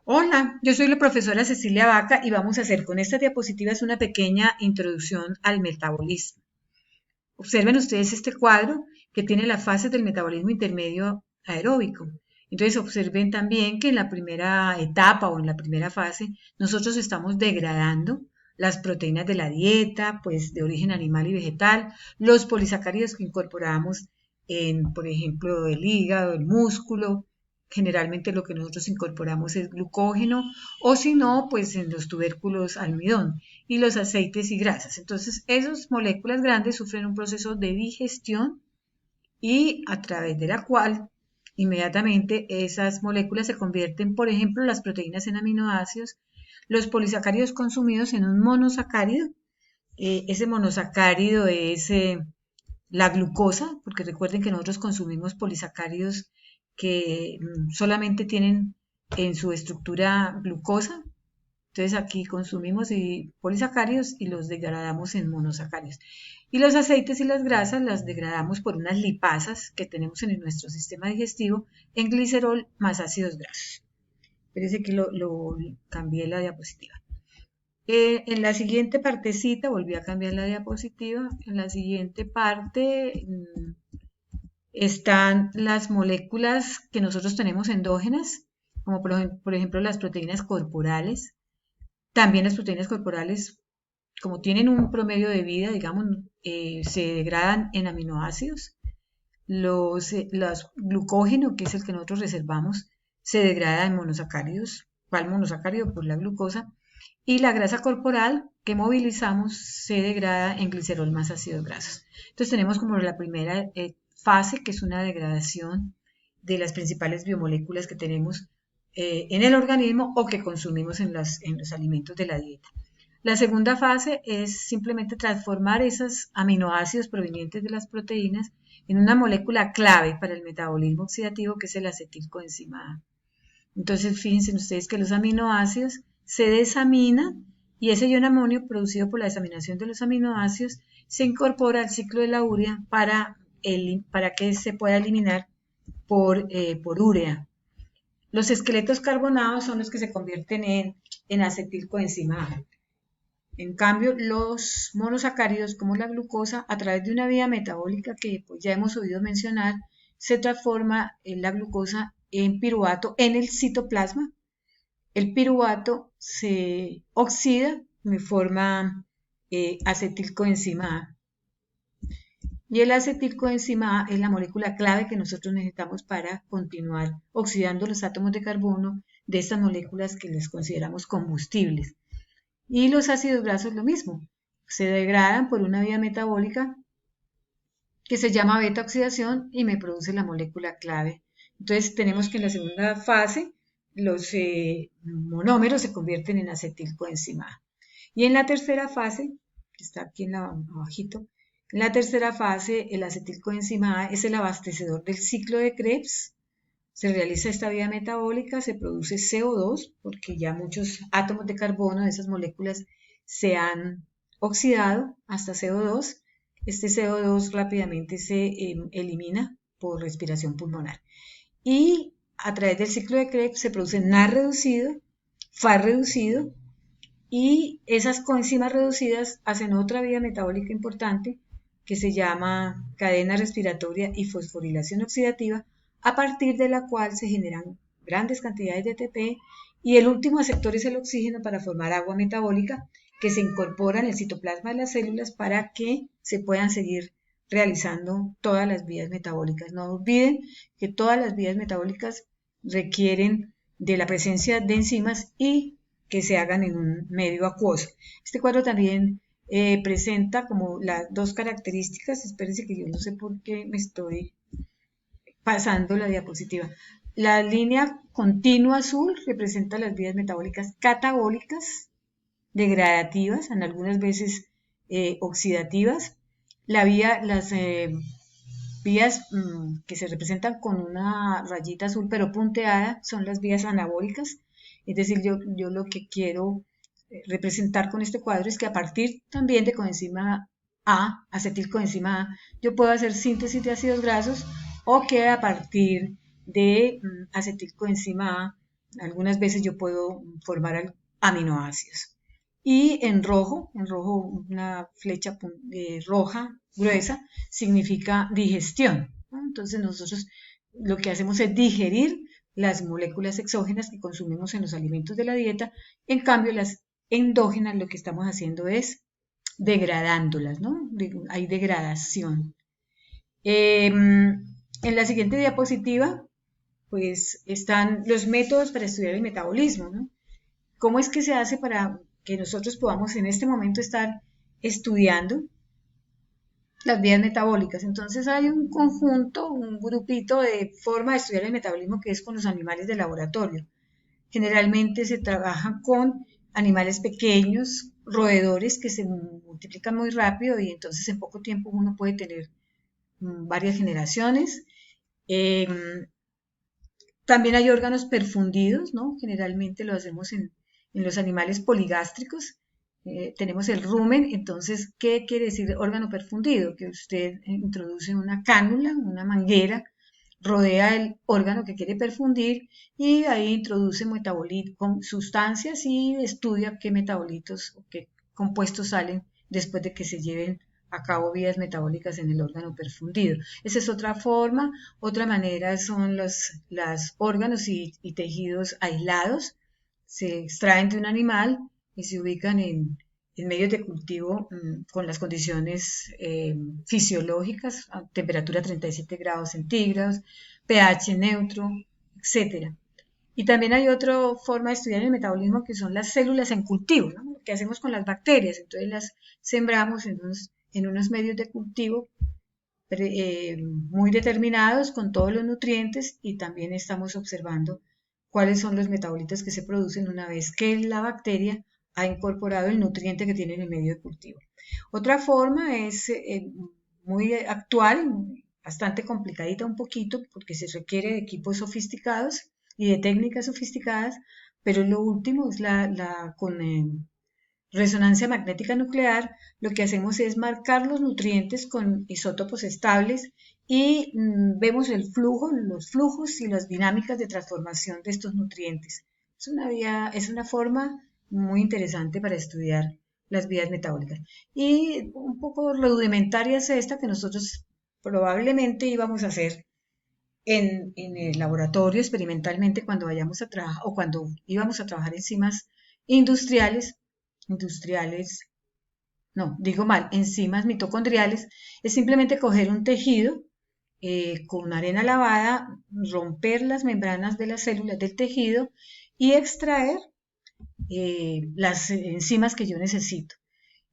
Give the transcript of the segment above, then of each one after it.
Hola, yo soy la profesora Cecilia Vaca y vamos a hacer con estas diapositivas una pequeña introducción al metabolismo. Observen ustedes este cuadro que tiene las fases del metabolismo intermedio aeróbico. Entonces observen también que en la primera etapa o en la primera fase nosotros estamos degradando las proteínas de la dieta, pues de origen animal y vegetal, los polisacáridos que incorporamos en, por ejemplo, el hígado, el músculo. Generalmente lo que nosotros incorporamos es glucógeno o si no, pues en los tubérculos almidón y los aceites y grasas. Entonces, esas moléculas grandes sufren un proceso de digestión y a través de la cual inmediatamente esas moléculas se convierten, por ejemplo, las proteínas en aminoácidos, los polisacáridos consumidos en un monosacárido. Ese monosacárido es la glucosa, porque recuerden que nosotros consumimos polisacáridos que solamente tienen en su estructura glucosa. Entonces aquí consumimos polisacáridos y los degradamos en monosacáridos. Y los aceites y las grasas las degradamos por unas lipasas que tenemos en nuestro sistema digestivo en glicerol más ácidos grasos. Parece que lo cambié la diapositiva. En la siguiente partecita, volví a cambiar la diapositiva, en la siguiente parte están las moléculas que nosotros tenemos endógenas, como por ejemplo las proteínas corporales. También las proteínas corporales, como tienen un promedio de vida, digamos, se degradan en aminoácidos. Los glucógeno, que es el que nosotros reservamos, se degrada en monosacáridos. ¿Cuál monosacárido? Pues la glucosa. Y la grasa corporal que movilizamos se degrada en glicerol más ácidos grasos. Entonces tenemos como la primera fase, que es una degradación de las principales biomoléculas que tenemos en el organismo o que consumimos en los alimentos de la dieta. La segunda fase es simplemente transformar esos aminoácidos provenientes de las proteínas en una molécula clave para el metabolismo oxidativo, que es el acetilcoenzima A. Entonces, fíjense ustedes que los aminoácidos se desaminan y ese ion amonio producido por la desaminación de los aminoácidos se incorpora al ciclo de la urea para que se pueda eliminar por urea. Los esqueletos carbonados son los que se convierten en acetilcoenzima A. En cambio, los monosacáridos como la glucosa, a través de una vía metabólica que pues, ya hemos oído mencionar, se transforma la glucosa en piruvato en el citoplasma. El piruvato se oxida y forma acetilcoenzima A. Y el acetilcoenzima A es la molécula clave que nosotros necesitamos para continuar oxidando los átomos de carbono de estas moléculas que les consideramos combustibles. Y los ácidos grasos lo mismo, se degradan por una vía metabólica que se llama beta oxidación y me produce la molécula clave. Entonces tenemos que en la segunda fase los monómeros se convierten en acetilcoenzima A. Y en la tercera fase, que está aquí abajito, en la tercera fase el acetilcoenzima A es el abastecedor del ciclo de Krebs. Se realiza esta vía metabólica, se produce CO2, porque ya muchos átomos de carbono de esas moléculas se han oxidado hasta CO2. Este CO2 rápidamente se elimina por respiración pulmonar. Y a través del ciclo de Krebs se produce NAD reducido, FAD reducido, y esas coenzimas reducidas hacen otra vía metabólica importante que se llama cadena respiratoria y fosforilación oxidativa, a partir de la cual se generan grandes cantidades de ATP y el último sector es el oxígeno para formar agua metabólica que se incorpora en el citoplasma de las células para que se puedan seguir realizando todas las vías metabólicas. No olviden que todas las vías metabólicas requieren de la presencia de enzimas y que se hagan en un medio acuoso. Este cuadro también presenta como las dos características, espérense que yo no sé por qué me estoy pasando la diapositiva. La línea continua azul representa las vías metabólicas catabólicas, degradativas, en algunas veces oxidativas. Las vías que se representan con una rayita azul pero punteada son las vías anabólicas. Es decir, yo lo que quiero representar con este cuadro es que a partir también de coenzima A, acetilcoenzima A, yo puedo hacer síntesis de ácidos grasos o que a partir de acetilcoenzima A algunas veces yo puedo formar aminoácidos. Y en rojo una flecha roja, gruesa, significa digestión, ¿no? Entonces nosotros lo que hacemos es digerir las moléculas exógenas que consumimos en los alimentos de la dieta. En cambio, las endógenas lo que estamos haciendo es degradándolas, ¿no? Hay degradación. En la siguiente diapositiva, pues están los métodos para estudiar el metabolismo, ¿no? ¿Cómo es que se hace para que nosotros podamos en este momento estar estudiando las vías metabólicas? Entonces hay un conjunto, un grupito de forma de estudiar el metabolismo que es con los animales de laboratorio. Generalmente se trabaja con animales pequeños, roedores que se multiplican muy rápido y entonces en poco tiempo uno puede tener varias generaciones. También hay órganos perfundidos, ¿no? Generalmente lo hacemos en los animales poligástricos. Tenemos el rumen, entonces, ¿qué quiere decir órgano perfundido? Que usted introduce una cánula, una manguera, rodea el órgano que quiere perfundir y ahí introduce con sustancias y estudia qué metabolitos o qué compuestos salen después de que se lleven a cabo vías metabólicas en el órgano perfundido. Esa es otra forma. Otra manera son los órganos y tejidos aislados. Se extraen de un animal y se ubican en medios de cultivo con las condiciones fisiológicas, a temperatura 37 grados centígrados, pH neutro, etc. Y también hay otra forma de estudiar el metabolismo que son las células en cultivo, ¿no? Lo que hacemos con las bacterias. Entonces las sembramos en unos medios de cultivo muy determinados con todos los nutrientes y también estamos observando cuáles son los metabolitos que se producen una vez que la bacteria ha incorporado el nutriente que tiene en el medio de cultivo. Otra forma es muy actual, bastante complicadita un poquito porque se requiere de equipos sofisticados y de técnicas sofisticadas, pero lo último es con resonancia magnética nuclear. Lo que hacemos es marcar los nutrientes con isótopos estables y vemos los flujos y las dinámicas de transformación de estos nutrientes. Es una forma muy interesante para estudiar las vías metabólicas. Y un poco rudimentaria es esta que nosotros probablemente íbamos a hacer en el laboratorio experimentalmente cuando vayamos a trabajar o cuando íbamos a trabajar enzimas industriales, no, digo mal, enzimas mitocondriales, es simplemente coger un tejido con arena lavada, romper las membranas de las células del tejido y extraer las enzimas que yo necesito.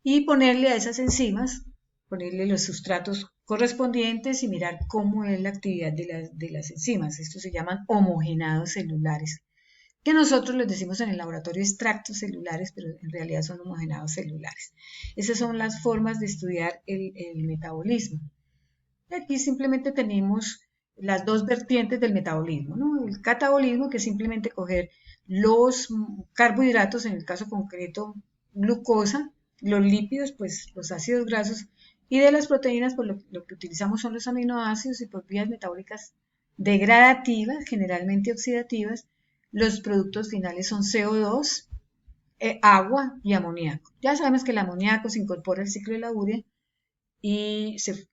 Y ponerle a esas enzimas, ponerle los sustratos correspondientes y mirar cómo es la actividad de las enzimas. Estos se llaman homogenados celulares, que nosotros les decimos en el laboratorio extractos celulares, pero en realidad son homogenados celulares. Esas son las formas de estudiar el metabolismo. Aquí simplemente tenemos las dos vertientes del metabolismo, ¿no? El catabolismo, que es simplemente coger los carbohidratos, en el caso concreto glucosa, los lípidos, pues los ácidos grasos, y de las proteínas, pues lo que utilizamos son los aminoácidos y por vías metabólicas degradativas, generalmente oxidativas, los productos finales son CO2, agua y amoníaco. Ya sabemos que el amoníaco se incorpora al ciclo de la urea y se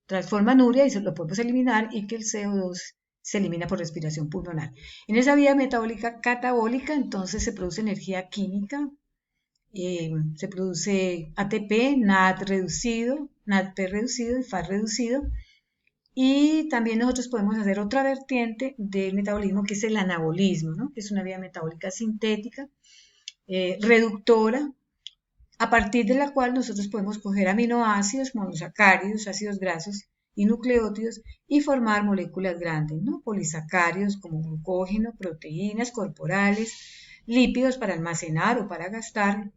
transforma en urea y se lo podemos eliminar y que el CO2 se elimina por respiración pulmonar. En esa vía metabólica catabólica entonces se produce energía química, se produce ATP, NAD reducido, NADP reducido y FAD reducido. Y también nosotros podemos hacer otra vertiente del metabolismo que es el anabolismo, ¿no? Que es una vía metabólica sintética, reductora, a partir de la cual nosotros podemos coger aminoácidos, monosacáridos, ácidos grasos y nucleótidos y formar moléculas grandes, ¿no? Polisacáridos como glucógeno, proteínas corporales, lípidos para almacenar o para gastar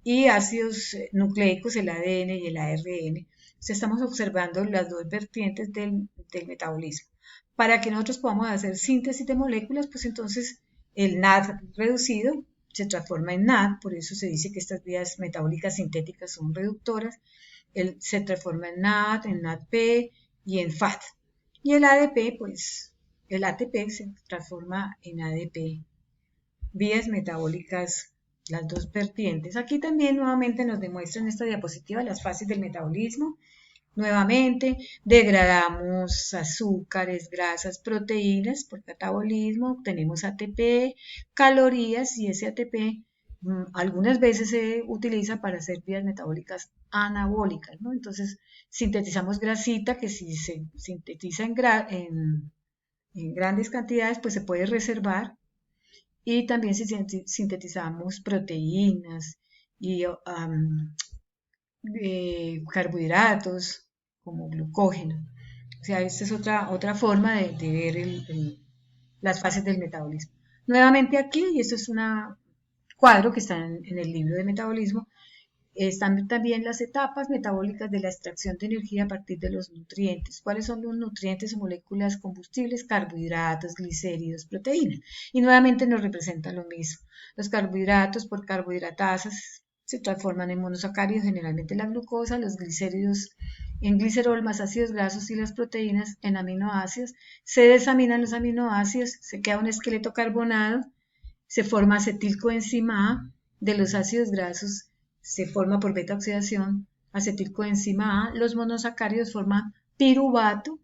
y ácidos nucleicos, el ADN y el ARN. Estamos observando las dos vertientes del metabolismo. Para que nosotros podamos hacer síntesis de moléculas, pues entonces el NAD reducido se transforma en NAD, por eso se dice que estas vías metabólicas sintéticas son reductoras. Se transforma en NAD, en NADP y en FAT. Y el ADP, pues el ATP se transforma en ADP, vías metabólicas, las dos vertientes. Aquí también nuevamente nos demuestra en esta diapositiva las fases del metabolismo. Nuevamente, degradamos azúcares, grasas, proteínas por catabolismo, obtenemos ATP, calorías, y ese ATP algunas veces se utiliza para hacer vías metabólicas anabólicas, ¿no? Entonces, sintetizamos grasita que si se sintetiza en grandes cantidades, pues se puede reservar, y también si sintetizamos proteínas y carbohidratos como glucógeno. O sea, esta es otra forma de ver las fases del metabolismo. Nuevamente aquí, y esto es un cuadro que está en el libro de metabolismo, están también las etapas metabólicas de la extracción de energía a partir de los nutrientes. ¿Cuáles son los nutrientes o moléculas combustibles? Carbohidratos, glicéridos, proteínas. Y nuevamente nos representa lo mismo. Los carbohidratos por carbohidratasas se transforman en monosacáridos, generalmente la glucosa, los glicéridos en glicerol más ácidos grasos y las proteínas en aminoácidos. Se desaminan los aminoácidos, se queda un esqueleto carbonado, se forma acetilcoenzima A, de los ácidos grasos se forma por beta oxidación acetilcoenzima A, los monosacáridos forman piruvato,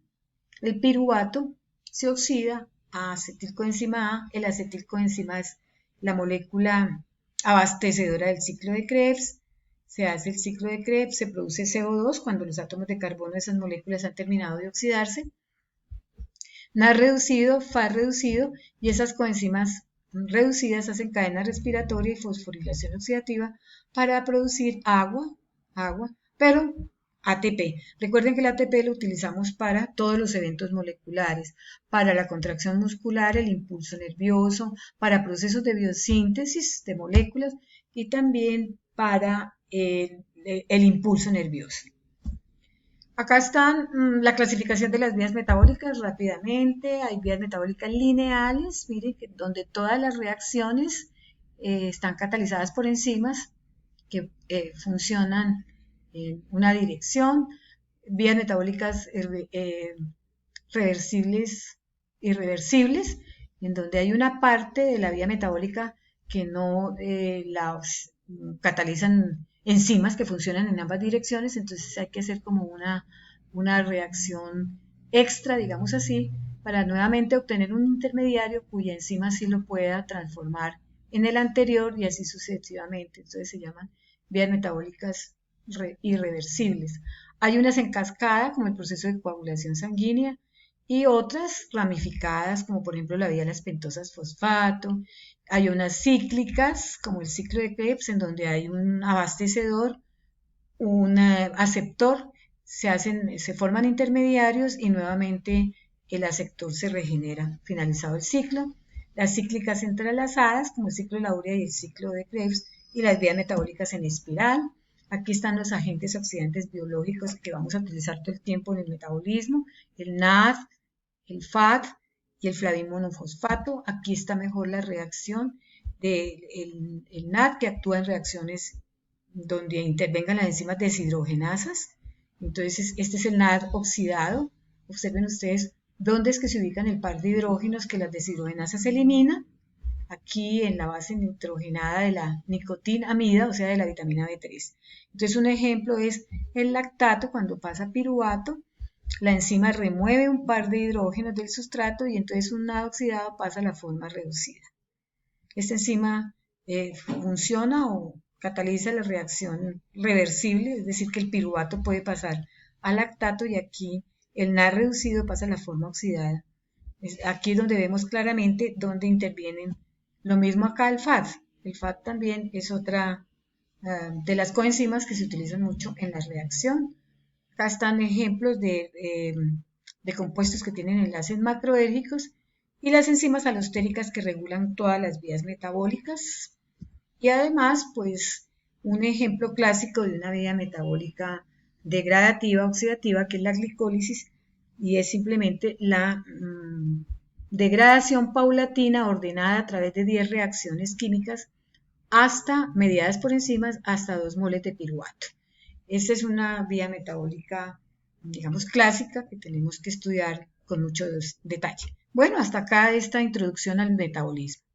el piruvato se oxida a acetilcoenzima A, el acetilcoenzima es la molécula abastecedora del ciclo de Krebs, se hace el ciclo de Krebs, se produce CO2 cuando los átomos de carbono de esas moléculas han terminado de oxidarse, NAD reducido, FAD reducido, y esas coenzimas reducidas hacen cadena respiratoria y fosforilación oxidativa para producir agua, pero ATP. Recuerden que el ATP lo utilizamos para todos los eventos moleculares, para la contracción muscular, el impulso nervioso, para procesos de biosíntesis de moléculas y también para el impulso nervioso. Acá están la clasificación de las vías metabólicas rápidamente. Hay vías metabólicas lineales, miren, donde todas las reacciones están catalizadas por enzimas que funcionan en una dirección. Vías metabólicas reversibles, irreversibles, en donde hay una parte de la vía metabólica que no la catalizan enzimas que funcionan en ambas direcciones, entonces hay que hacer como una reacción extra, digamos así, para nuevamente obtener un intermediario cuya enzima sí lo pueda transformar en el anterior y así sucesivamente. Entonces se llaman vías metabólicas irreversibles. Hay unas en cascada, como el proceso de coagulación sanguínea, y otras ramificadas, como por ejemplo la vía de las pentosas fosfato. Hay unas cíclicas, como el ciclo de Krebs, en donde hay un abastecedor, un aceptor, se forman intermediarios y nuevamente el aceptor se regenera finalizado el ciclo. Las cíclicas entrelazadas, como el ciclo de la urea y el ciclo de Krebs, y las vías metabólicas en espiral. Aquí están los agentes oxidantes biológicos que vamos a utilizar todo el tiempo en el metabolismo, el NAD, el FAD y el flavimonosfosfato. Aquí está mejor la reacción del NAD, que actúa en reacciones donde intervengan las enzimas deshidrogenasas. Entonces, este es el NAD oxidado. Observen ustedes dónde es que se ubican el par de hidrógenos que las deshidrogenasas eliminan. Aquí en la base nitrogenada de la nicotinamida, o sea, de la vitamina B3. Entonces, un ejemplo es el lactato. Cuando pasa piruvato, la enzima remueve un par de hidrógenos del sustrato y entonces un NAD oxidado pasa a la forma reducida. Esta enzima funciona o cataliza la reacción reversible, es decir, que el piruvato puede pasar al lactato y aquí el NAD reducido pasa a la forma oxidada. Aquí es donde vemos claramente dónde intervienen. Lo mismo acá el FAD. El FAD también es otra de las coenzimas que se utilizan mucho en la reacción. Acá están ejemplos de compuestos que tienen enlaces macroérgicos y las enzimas alostéricas que regulan todas las vías metabólicas. Y además, pues, un ejemplo clásico de una vía metabólica degradativa, oxidativa, que es la glicólisis, y es simplemente la degradación paulatina ordenada a través de 10 reacciones químicas hasta, mediadas por enzimas, hasta 2 moles de piruvato. Esta es una vía metabólica, digamos, clásica que tenemos que estudiar con mucho detalle. Bueno, hasta acá esta introducción al metabolismo.